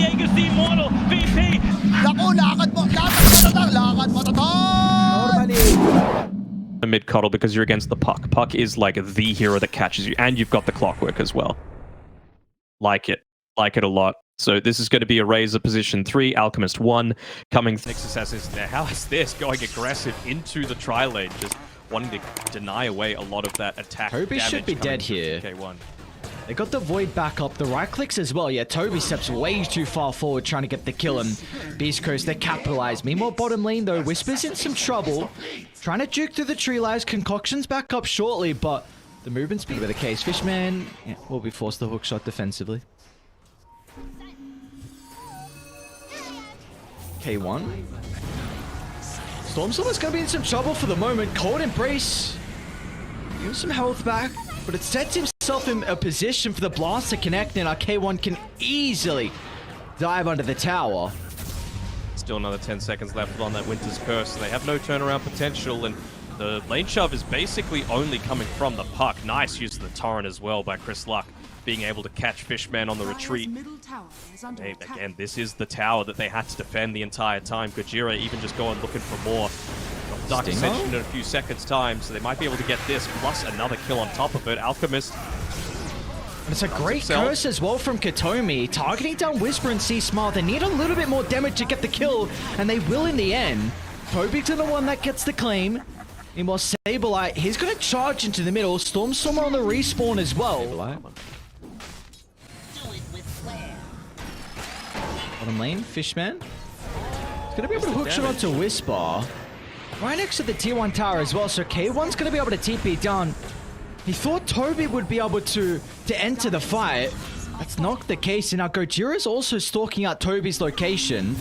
Diego's the immortal VP. Naku, lakad mo The mid cuddle because you're against the Puck. Puck is like the hero that catches you, and you've got the clockwork as well. Like it a lot. So this is going to be a Razor position 3, Alchemist 1, coming. Nexus is there. How is this going aggressive into the tri lane, just wanting to deny away a lot of that attack. Toby should be dead here. K1. They got the Void back up, the right clicks as well. Yeah, Toby steps way too far forward trying to get the kill, and Beast Coast, they capitalize. Meanwhile, bottom lane though, Whisper's in some trouble. Trying to juke through the tree lives, Concoction's back up shortly, but the movement's big with the case. Fishman will be forced to hook shot defensively. K1. Stormstormer's gonna be in some trouble for the moment. Cold Embrace. Give him some health back, but it sets himself in a position for the blast to connect, and our K1 can easily dive under the tower. Still another 10 seconds left on that Winter's Curse. They have no turnaround potential, and the lane shove is basically only coming from the Puck. Nice use of the Torrent as well by Chris Luck, being able to catch Fishman on the retreat. Again, this is the tower that they had to defend the entire time. Gojira even just going looking for more. Dark Ascension in a few seconds time, so they might be able to get this, plus another kill on top of it. Alchemist. And it's a great curse as well from Katomi, targeting down Whisper and Sea Smart. They need a little bit more damage to get the kill, and they will in the end. Toby's the one that gets the claim. Meanwhile, Saberlight, he's going to charge into the middle. Stormstormer on the respawn as well. Bottom lane, Fishman. He's going to be able to hook shot onto Whisper. Right next to the tier 1 tower as well, so K1's going to be able to TP down. He thought Toby would be able to enter the fight. That's not the case, and now Gojira's also stalking out Toby's location.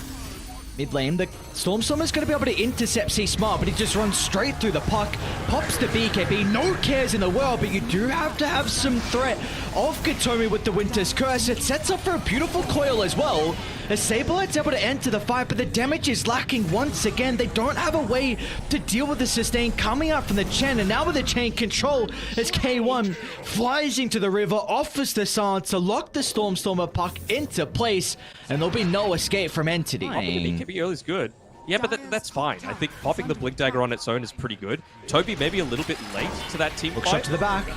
Mid lane, the Stormstormer's going to be able to intercept C Smart, but he just runs straight through the Puck, pops the BKB, no cares in the world, but you do have to have some threat of Katomi with the Winter's Curse. It sets up for a beautiful coil as well, as Saberlight's able to enter the fight, but the damage is lacking once again. They don't have a way to deal with the sustain coming out from the Chen, and now with the chain control, as K1 flies into the river, offers the silence to lock the Stormstormer Puck into place, and there'll be no escape from Entity. BKB early is good. Yeah, but that's fine. I think popping the Blink Dagger on its own is pretty good. Toby maybe a little bit late to that team Hook fight. shot to the back.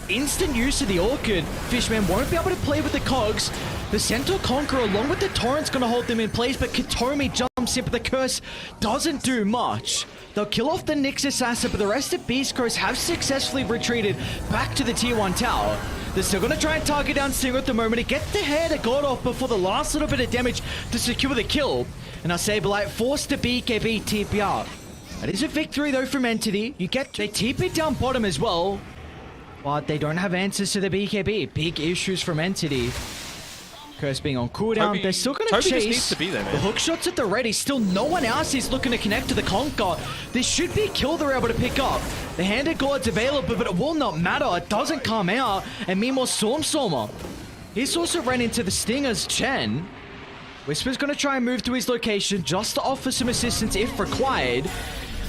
Instant use of the Orchid. Fishman won't be able to play with the cogs. The Centaur Conqueror along with the Torrent's going to hold them in place, but Katomi jumps in, but the Curse doesn't do much. They'll kill off the Nyx Assassin, but the rest of Beast Coast have successfully retreated back to the tier 1 tower. They're still going to try and target down Stinger at the moment to get the Hand of God off before the last little bit of damage to secure the kill. And now Saberlight forced to BKB TPR. That is a victory though from Entity. They TP down bottom as well, but they don't have answers to the BKB. Big issues from Entity. Curse being on cooldown. They're still going to chase. Just needs to be there, man. The hook shots at the ready. Still no one else is looking to connect to the Conquer. This should be a kill they're able to pick up. The Hand of God's available, but it will not matter. It doesn't come out. And meanwhile, Stormstormer, he's also ran into the Stinger's Chen. Whisper's going to try and move to his location just to offer some assistance if required.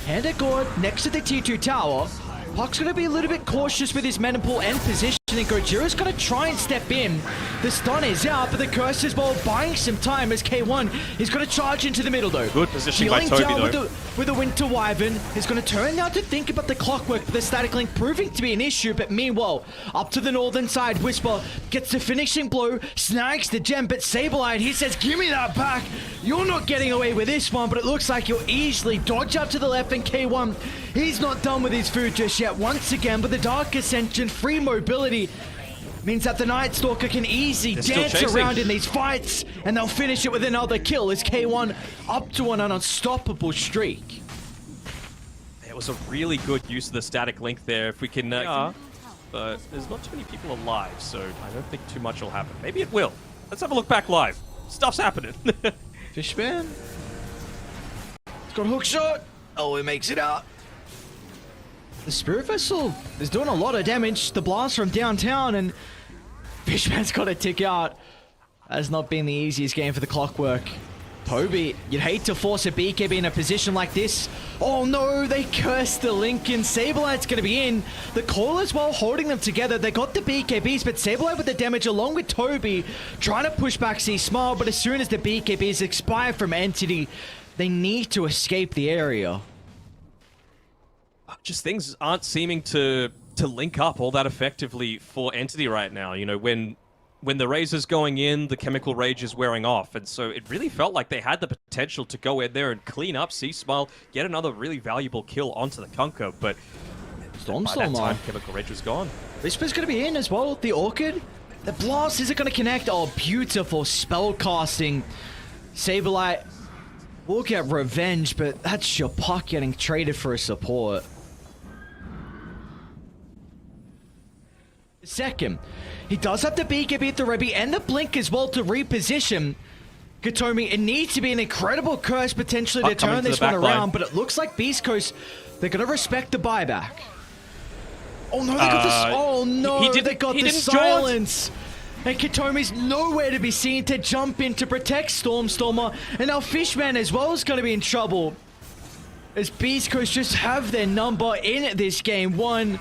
Hand of God next to the tier 2 tower. Puck's going to be a little bit cautious with his mana pool and positioning. Gojira's going to try and step in. The stun is out, but the Curse is well buying some time as K1 is going to charge into the middle though. Good positioning by Toby though. With the Winter Wyvern, he's going to turn now to think about the clockwork, but the static link proving to be an issue. But meanwhile, up to the northern side, Whisper gets the finishing blow, snags the gem, but Saberlight, he says, give me that back. You're not getting away with this one, but it looks like you'll easily dodge up to the left, and K1, he's not done with his food just yet. Once again, with the Dark Ascension, free mobility means that the Night Stalker can easily dance around in these fights, and they'll finish it with another kill as K1 up to an unstoppable streak. It was a really good use of the static link there. If we can, but there's not too many people alive, so I don't think too much will happen. Maybe it will. Let's have a look back live. Stuff's happening. Fishman. He's got a hook shot. Oh, he makes it out. The Spirit Vessel is doing a lot of damage. The blast from downtown, and Fishman's got a tick out. Has not been the easiest game for the Clockwork. Toby, you'd hate to force a BKB in a position like this. Oh no, they cursed the Lincoln. Saberlight's going to be in. The call as well, holding them together. They got the BKBs, but Saberlight with the damage along with Toby, trying to push back C-Smile, but as soon as the BKBs expire from Entity, they need to escape the area. Just things aren't seeming to link up all that effectively for Entity right now. You know, when the Razor's going in, the Chemical Rage is wearing off, and so it really felt like they had the potential to go in there and clean up C-Smile, get another really valuable kill onto the Kunkka, but by that time, Chemical Rage was gone. Whisper's going to be in as well, the Orchid. The Blast, is it going to connect? Oh, beautiful spell casting. Saberlight will get revenge, but that's your puck getting traded for a support. Second, he does have the BKB at the Rebbe and the Blink as well to reposition. Katomi, it needs to be an incredible curse potentially to turn this one around, but it looks like Beast Coast, they're going to respect the buyback. Oh no, they got the... Oh no, they got the silence. And Katomi's nowhere to be seen to jump in to protect Stormstormer. And now Fishman as well is going to be in trouble, as Beast Coast just have their number in this game one.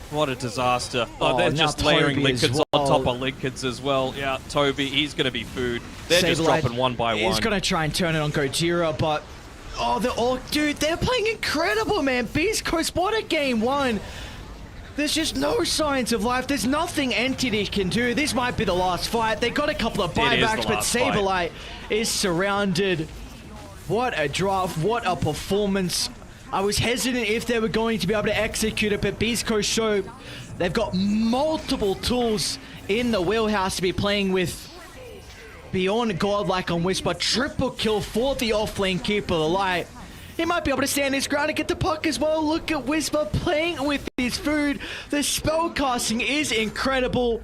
What a disaster. Oh, they're just layering Lincolns on top of Lincolns as well. Yeah, Toby, he's going to be food. They're just dropping one by one. He's going to try and turn it on Gojira, but... Oh, they're all... Dude, they're playing incredible, man. Beast Coast, what a game one. There's just no signs of life. There's nothing Entity can do. This might be the last fight. They got a couple of buybacks, but Saberlight is surrounded. What a draft. What a performance. I was hesitant if they were going to be able to execute it, but Beast Coast show they've got multiple tools in the wheelhouse to be playing with. Beyond godlike on Whisper, triple kill for the offlane Keeper of the Light. He might be able to stand his ground and get the puck as well. Look at Whisper playing with his food. The spell casting is incredible.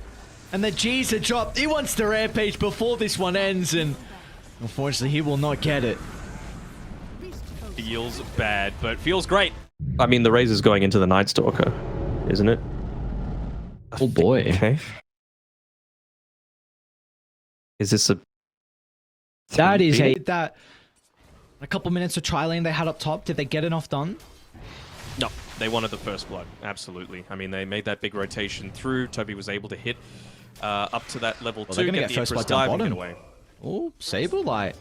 And the G's are dropped. He wants to rampage before this one ends, and unfortunately he will not get it. Feels bad, but feels great. I mean, the Razor's going into the Night Stalker, isn't it? Oh boy. Okay. Is this a... That is a... That... A couple minutes of tri lane they had up top. Did they get enough done? No, they wanted the first blood. Absolutely. I mean, they made that big rotation through. Toby was able to hit up to that level 2. They're going to get the first blood down bottom. Oh, Saberlight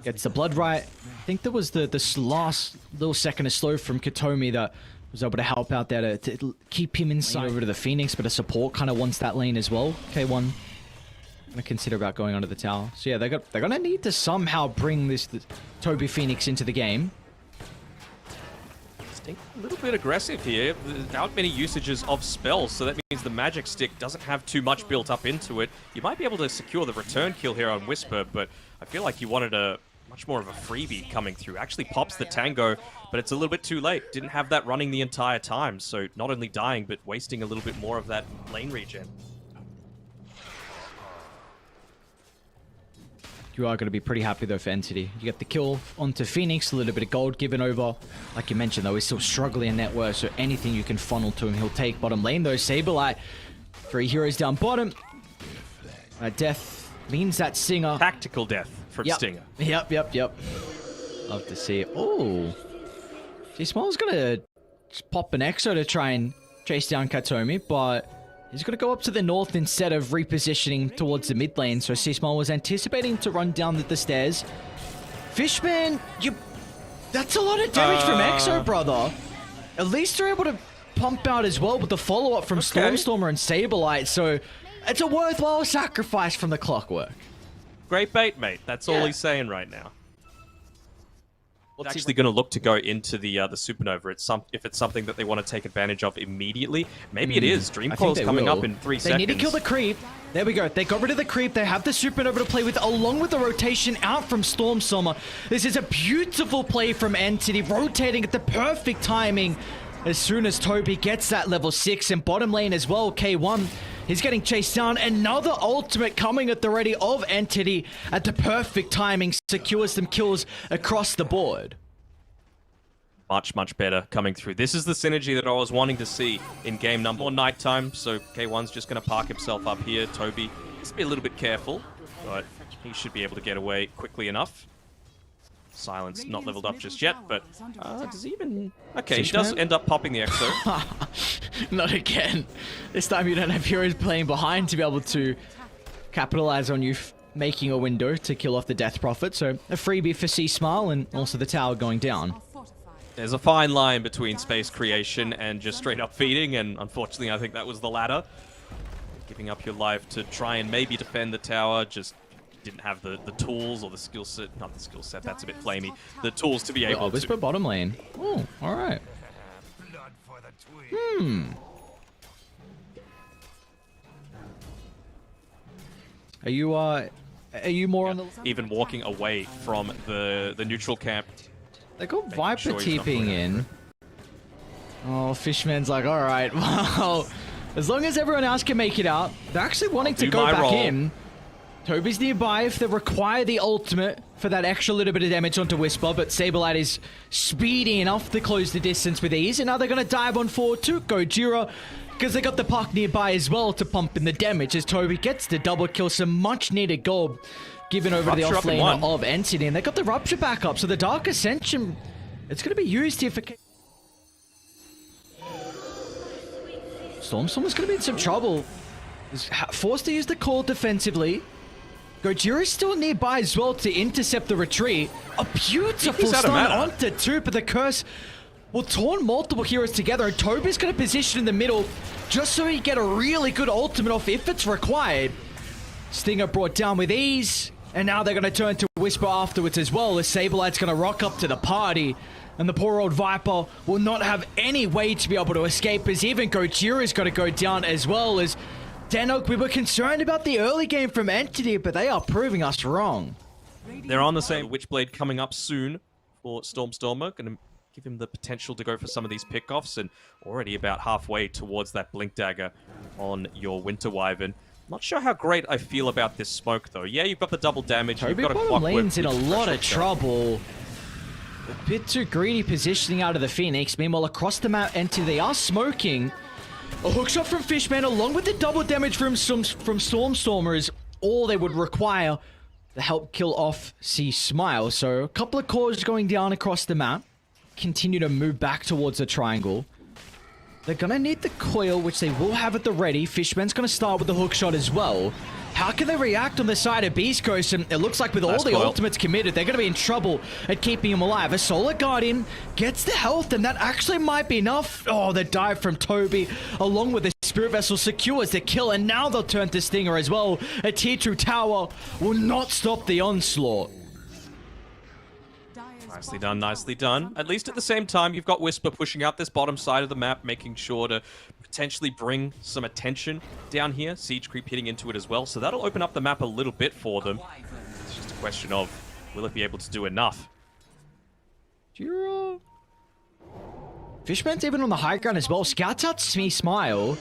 gets the blood right. I think there was the last little second of slow from Katomi that was able to help out there to keep him inside over to the Phoenix, but a support kind of wants that lane as well. K1 gonna consider about going onto the tower. So yeah, they're gonna need to somehow bring this Toby Phoenix into the game. A little bit aggressive here, without many usages of spells, so that means the magic stick doesn't have too much built up into it. You might be able to secure the return kill here on Whisper, but I feel like you wanted a much more of a freebie coming through. Actually pops the Tango, but it's a little bit too late. Didn't have that running the entire time, so not only dying, but wasting a little bit more of that lane regen. You are going to be pretty happy though for Entity. You get the kill onto Phoenix, a little bit of gold given over. Like you mentioned though, he's still struggling in net worth, so anything you can funnel to him, he'll take. Bottom lane though, Saberlight, 3 heroes down bottom. Death means that Stinger. Tactical death from Stinger. Yep. Love to see it. Oh, G-Smile's going to pop an Exo to try and chase down Katomi, but he's going to go up to the north instead of repositioning towards the mid lane. So C-Smile was anticipating to run down the stairs. Fishman, that's a lot of damage from Exo, brother. At least they're able to pump out as well with the follow-up from Stormstormer and Saberlight. So it's a worthwhile sacrifice from the Clockwork. Great bait, mate. That's all he's saying right now. What's actually going to look to go into the Supernova? If it's something that they want to take advantage of immediately, maybe it is. Dreamcoil's coming up in 3 seconds. They need to kill the creep. There we go. They got rid of the creep. They have the Supernova to play with, along with the rotation out from Stormstormer. This is a beautiful play from Entity, rotating at the perfect timing. As soon as Toby gets that level 6, and bottom lane as well, K1. He's getting chased down. Another ultimate coming at the ready of Entity at the perfect timing. Secures some kills across the board. Much better coming through. This is the synergy that I was wanting to see in game number one. Nighttime, so K1's just going to park himself up here. Toby, just be a little bit careful. But He should be able to get away quickly enough. Silence not leveled up just yet, but does he even... Okay, he does end up popping the Exo. Not again. This time you don't have heroes playing behind to be able to capitalize on you making a window to kill off the Death Prophet. So a freebie for C-Smile and also the tower going down. There's a fine line between space creation and just straight up feeding, and unfortunately I think that was the latter. Giving up your life to try and maybe defend the tower, just didn't have the tools or the skill set. Not the skill set, that's a bit flamey. The tools to be able to... Whisper bottom lane. Oh, alright. Are you more on the... Even walking away from the neutral camp. They got Viper TPing in. Oh, Fishman's like, alright, well, as long as everyone else can make it out, they're actually wanting to go back in. Toby's nearby if they require the ultimate for that extra little bit of damage onto Whisper, but Saberlight is speedy enough to close the distance with ease, and now they're going to dive on forward to Gojira, because they got the puck nearby as well to pump in the damage as Toby gets the double kill, some much needed gold given over to the offlaner of Entity, and they got the Rupture back up, so the Dark Ascension, it's going to be used here for... Storm's going to be in some trouble. He's forced to use the call defensively. Gojira's still nearby as well to intercept the retreat. A beautiful stun onto 2, but the curse will taunt multiple heroes together, and Toby's going to position in the middle just so he get a really good ultimate off if it's required. Stinger brought down with ease, and now they're going to turn to Whisper afterwards as well, as Saberlight's going to rock up to the party, and the poor old Viper will not have any way to be able to escape, as even Gojira's got to go down as well as... danog, we were concerned about the early game from Entity, but they are proving us wrong. They're on the same Witchblade coming up soon for Stormer. Going to give him the potential to go for some of these pickoffs, and already about halfway towards that Blink Dagger on your Winter Wyvern. Not sure how great I feel about this smoke, though. Yeah, you've got the double damage. Toby you've got bottom lane's in a lot of trouble. A bit too greedy positioning out of the Phoenix. Meanwhile, across the map, Entity, they are smoking. A hookshot from Fishman along with the double damage from Stormstormer is all they would require to help kill off C-Smile. So a couple of cores going down across the map. Continue to move back towards the triangle. They're going to need the coil, which they will have at the ready. Fishman's going to start with the hookshot as well. How can they react on the side of Beast Coast? And it looks like with all the ultimates committed, they're going to be in trouble at keeping him alive. A Solar Guardian gets the health, and that actually might be enough. Oh, the dive from Toby, along with the Spirit Vessel, secures the kill, and now they'll turn to Stinger as well. A Tier 2 tower will not stop the onslaught. Nicely done, nicely done. At least at the same time, you've got Whisper pushing out this bottom side of the map, making sure to potentially bring some attention down here. Siege creep hitting into it as well, so that'll open up the map a little bit for them. It's just a question of, will it be able to do enough? Fishman's even on the high ground as well. Scouts out C-Smile.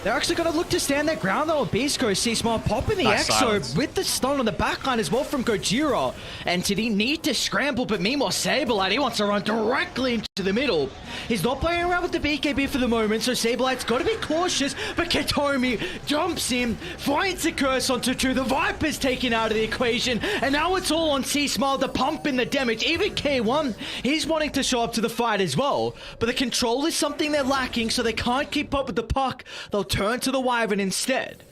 They're actually going to look to stand their ground though on Beast Coast. C-Smile popping the Exo with the stun on the backline as well from Gojira. Entity need to scramble, but meanwhile Saberlight, he wants to run directly into the middle. He's not playing around with the BKB for the moment, so Saberlight's got to be cautious, but Katomi jumps in, finds the curse onto 2. The Viper's taken out of the equation, and now it's all on C-Smile to pump in the damage. Even K1, he's wanting to show up to the fight as well, but the control is something they're lacking, so they can't keep up with the puck. They'll turn to the Wyvern instead.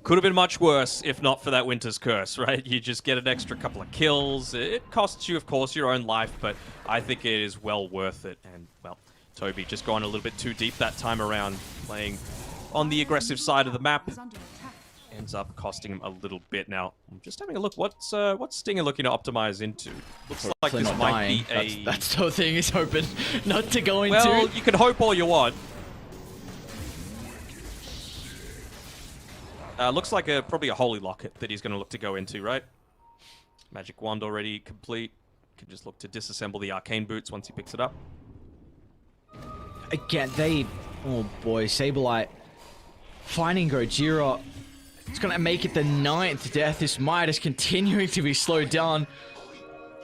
Could have been much worse if not for that Winter's Curse, right? You just get an extra couple of kills. It costs you, of course, your own life, but I think it is well worth it. And, well, Toby just going a little bit too deep that time around, playing on the aggressive side of the map. Ends up costing him a little bit. Now, I'm just having a look. What's Stinger looking to optimize into? Looks like this might be a... That's the thing he's hoping not to go into. Well, you can hope all you want. Looks like probably a Holy Locket that he's going to look to go into, right? Magic Wand already complete. Can just look to disassemble the Arcane Boots once he picks it up. Again, oh boy, Saberlight finding Gojira. It's going to make it the 9th death. This Might is continuing to be slowed down.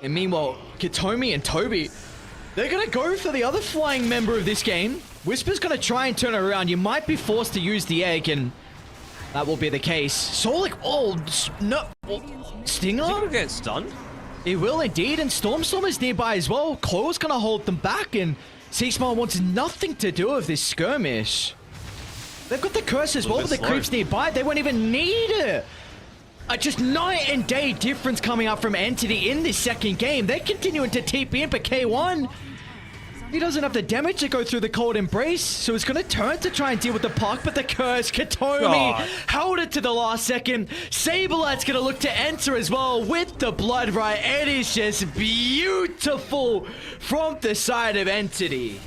And meanwhile, Katomi and Toby, they're going to go for the other flying member of this game. Whisper's going to try and turn it around. You might be forced to use the egg, and that will be the case. Solik, oh, no. Stinger? Is he gonna get stunned? He will indeed, and Stormstorm is nearby as well. Claw's gonna hold them back, and Seasmile wants nothing to do with this skirmish. They've got the curse as well, but the creeps nearby, they won't even need it. Just night and day difference coming up from Entity in this second game. They're continuing to TP in, but K1, he doesn't have the damage to go through the cold embrace, so he's going to turn to try and deal with the puck, but the curse, Katomi held it to the last second. Saberlight's going to look to enter as well with the blood right. It is just beautiful from the side of Entity.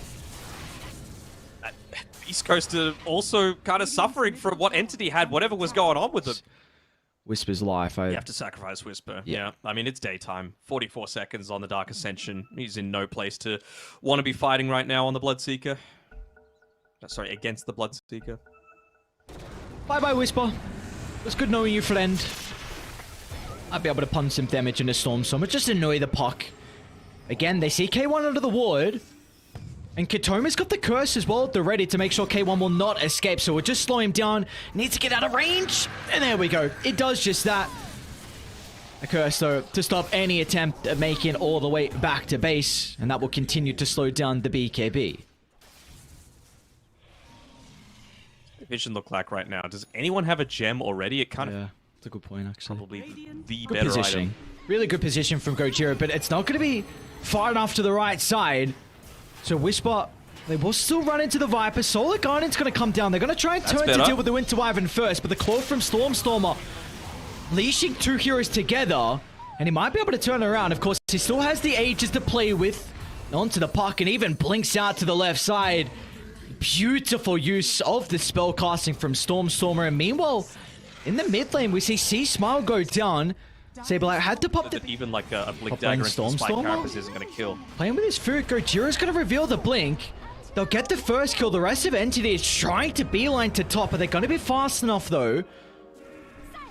East Coast are also kind of suffering from what Entity had, whatever was going on with them. Whisper's life. You have to sacrifice Whisper. Yeah. I mean, it's daytime. 44 seconds on the Dark Ascension. He's in no place to want to be fighting right now on the Bloodseeker. Sorry, against the Bloodseeker. Bye-bye, Whisper. It was good knowing you, friend. I'd be able to punch some damage into Stormstorm, just annoy the puck. Again, they see K1 under the ward. And Katomi's got the curse as well at the ready to make sure K1 will not escape. So we'll just slow him down. Needs to get out of range. And there we go. It does just that. A curse, though, to stop any attempt at making it all the way back to base. And that will continue to slow down the BKB. Vision look like right now? Does anyone have a gem already? It kind of... Yeah, that's a good point, actually. Probably the Good better positioning. item. Really good position from Gojira, but it's not going to be far enough to the right side. So Whisper, they will still run into the Viper. Solar Guardian's going to come down. They're going to try and turn to deal with the Winter Wyvern first, but the Claw from Stormstormer leashing two heroes together, and he might be able to turn around. Of course, he still has the Aegis to play with. Onto the puck, and even blinks out to the left side. Beautiful use of the spell casting from Stormstormer, and meanwhile, in the mid lane, we see C-Smile go down. Saberlight had to pop the... Even like a Blink Dagger into the Spike Carapace isn't going to kill. Playing with his food, Gojira's going to reveal the Blink. They'll get the first kill. The rest of Entity is trying to beeline to top. Are they going to be fast enough, though?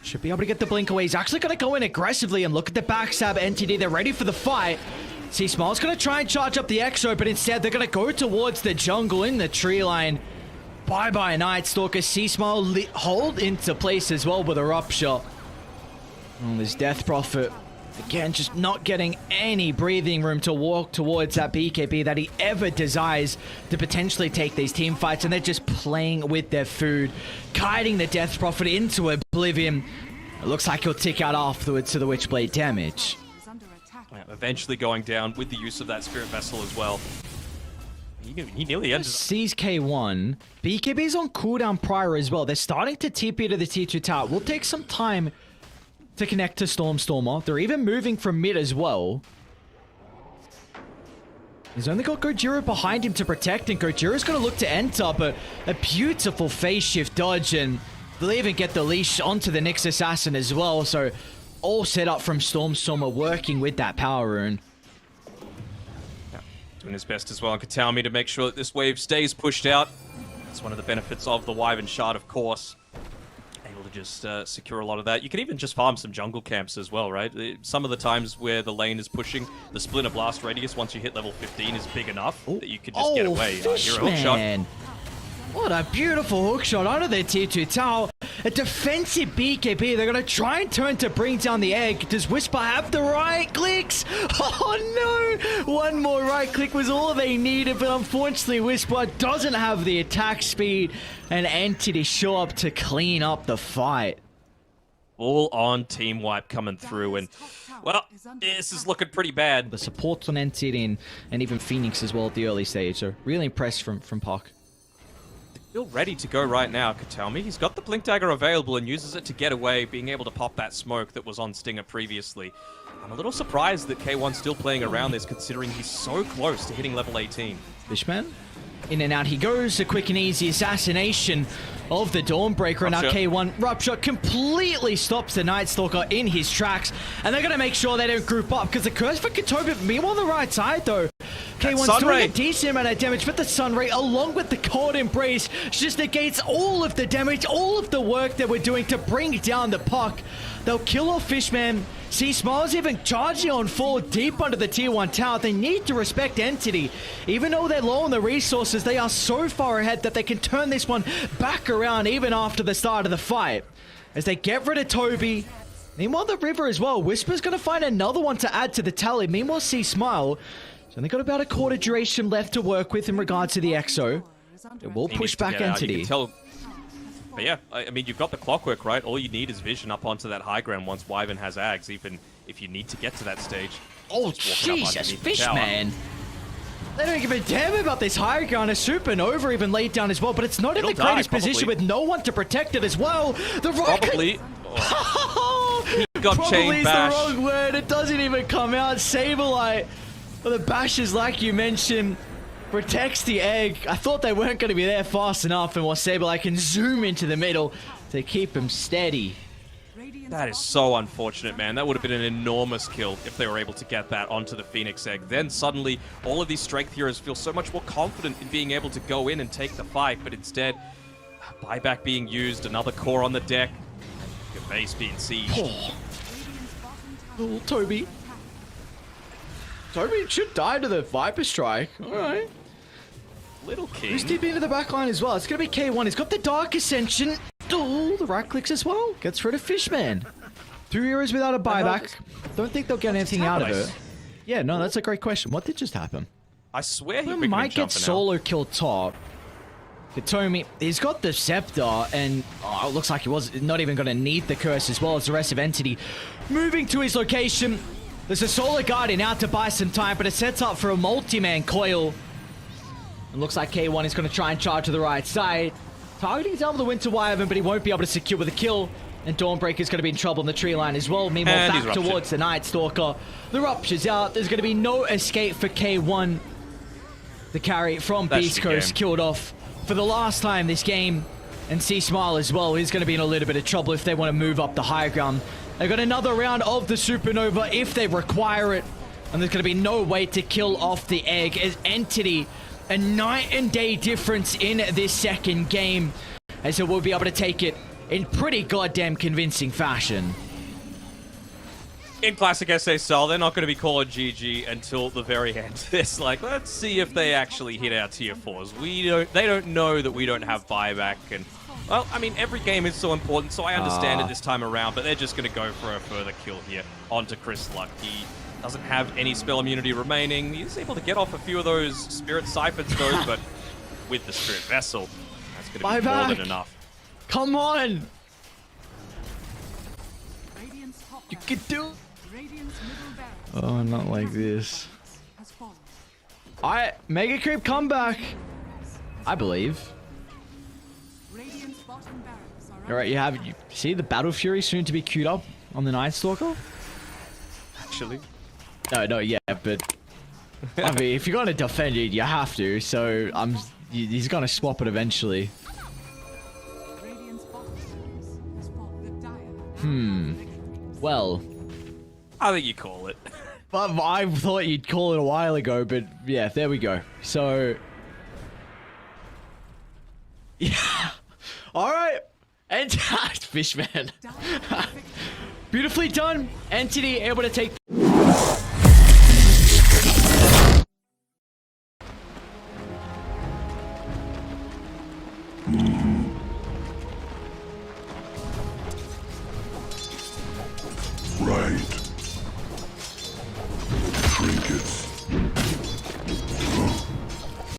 Should be able to get the Blink away. He's actually going to go in aggressively and look at the backstab Entity. They're ready for the fight. C-Smile's going to try and charge up the Exo, but instead they're going to go towards the jungle in the tree line. Bye-bye, Night Stalker. C-Smile hold into place as well with a Rupture. Oh, there's Death Prophet. Again, just not getting any breathing room to walk towards that BKB that he ever desires to potentially take these team fights, and they're just playing with their food, kiting the Death Prophet into oblivion. It looks like he'll tick out afterwards to the Witchblade damage. Yeah, eventually going down with the use of that Spirit Vessel as well. He nearly ended up. Sees K1. BKB's on cooldown prior as well. They're starting to TP to the T2 tower. It will take some time to connect to Stormstormer. They're even moving from mid as well. He's only got Gojira behind him to protect, and Gojira's going to look to enter, but a beautiful phase shift dodge, and they'll even get the leash onto the Nyx Assassin as well, so all set up from Stormstormer working with that power rune. Yeah, doing his best as well on Kataomi to make sure that this wave stays pushed out. It's one of the benefits of the Wyvern Shard, of course. Just secure a lot of that. You can even just farm some jungle camps as well, right? Some of the times where the lane is pushing, the Splinter Blast radius once you hit level 15 is big enough that you could just get away. Hero hook shot. What a beautiful hook shot onto the T2 tower. A defensive BKB. They're going to try and turn to bring down the egg. Does Whisper have the right clicks? Oh no! One more right click was all they needed, but unfortunately Whisper doesn't have the attack speed and Entity show up to clean up the fight. All on team wipe coming through, and well, this is looking pretty bad. The support on Entity and even Phoenix as well at the early stage, so really impressed from Puck. Still ready to go right now, Kataomi. He's got the Blink Dagger available and uses it to get away, being able to pop that smoke that was on Stinger previously. I'm a little surprised that K1's still playing around this, considering he's so close to hitting level 18. Fishman, in and out he goes. A quick and easy assassination of the Dawnbreaker, and now K1 Rupture completely stops the Night Stalker in his tracks, and they're going to make sure they don't group up, because the curse for Katobi, meanwhile on the right side though, K1's Sunray. doing a decent amount of damage, but the Sunray, along with the Cold Embrace, just negates all of the damage, all of the work that we're doing to bring down the puck. They'll kill off Fishman. See, Smiles even charging on full deep under the tier 1 tower. They need to respect Entity. Even though they're low on the resources, they are so far ahead that they can turn this one back around even after the start of the fight. As they get rid of Toby. Meanwhile, the River as well. Whisper's going to find another one to add to the tally. Meanwhile, see Smile. So they got about a quarter duration left to work with in regards to the EXO. It will push back Entity. But yeah, I mean, you've got the clockwork, right? All you need is vision up onto that high ground once Wyvern has Ags, even if you need to get to that stage. Oh, Jesus, Fishman. They don't give a damn about this high ground. A Supernova even laid down as well, but it's not in the greatest position with no one to protect it as well. The Probably. Oh. He got chain bash. Probably is the wrong word. It doesn't even come out. Saberlight. Well, the bashes, like you mentioned, protects the egg. I thought they weren't going to be there fast enough, and while Saberlight can zoom into the middle to keep him steady. That is so unfortunate, man. That would have been an enormous kill if they were able to get that onto the Phoenix Egg. Then suddenly, all of these strength heroes feel so much more confident in being able to go in and take the fight, but instead, buyback being used, another core on the deck, your base being sieged. Oh, Toby. Toby should die to the Viper Strike. Alright. Little King. Who's deep into the backline as well? It's going to be K1. He's got the Dark Ascension. Oh, the right clicks as well. Gets rid of Fishman. 2 heroes without a buyback. Don't think they'll get anything out of it. Yeah, no, that's a great question. What did just happen? I swear he might get solo kill top. Katomi, he's got the Scepter, and it looks like he was not even going to need the Curse as well as the rest of Entity. Moving to his location. There's a Solar Guardian out to buy some time, but it sets up for a multi-man coil. It looks like K1 is going to try and charge to the right side. Targeting down the Winter Wyvern, but he won't be able to secure with a kill. And Dawnbreaker's going to be in trouble in the tree line as well. Meanwhile, back towards the Night Stalker. The Rupture's out. There's going to be no escape for K1. The carry from Beast Coast killed off for the last time this game. And C-Smile as well. He's going to be in a little bit of trouble if they want to move up the high ground. They've got another round of the Supernova if they require it. And there's going to be no way to kill off the egg as Entity. A night and day difference in this second game. And so we'll be able to take it in pretty goddamn convincing fashion. In classic SA style, they're not going to be calling GG until the very end. It's like, let's see if they actually hit our tier 4s. They don't know that we don't have buyback, and well, I mean, every game is so important, so I understand it this time around, but they're just going to go for a further kill here onto Chris Luck. He doesn't have any spell immunity remaining. He's able to get off a few of those Spirit Siphons though, but with the Spirit Vessel, that's going to be more than enough. Come on! You can do it! Oh, not like this. Alright, Mega Creep comeback! I believe. Alright, you see the Battle Fury soon to be queued up on the Night Stalker? Actually. No, yeah, but I mean, if you're gonna defend it, you have to. So he's gonna swap it eventually. Well, I think you call it. But I thought you'd call it a while ago, but yeah, there we go. So, yeah, all right, and Fishman, beautifully done. Entity able to take.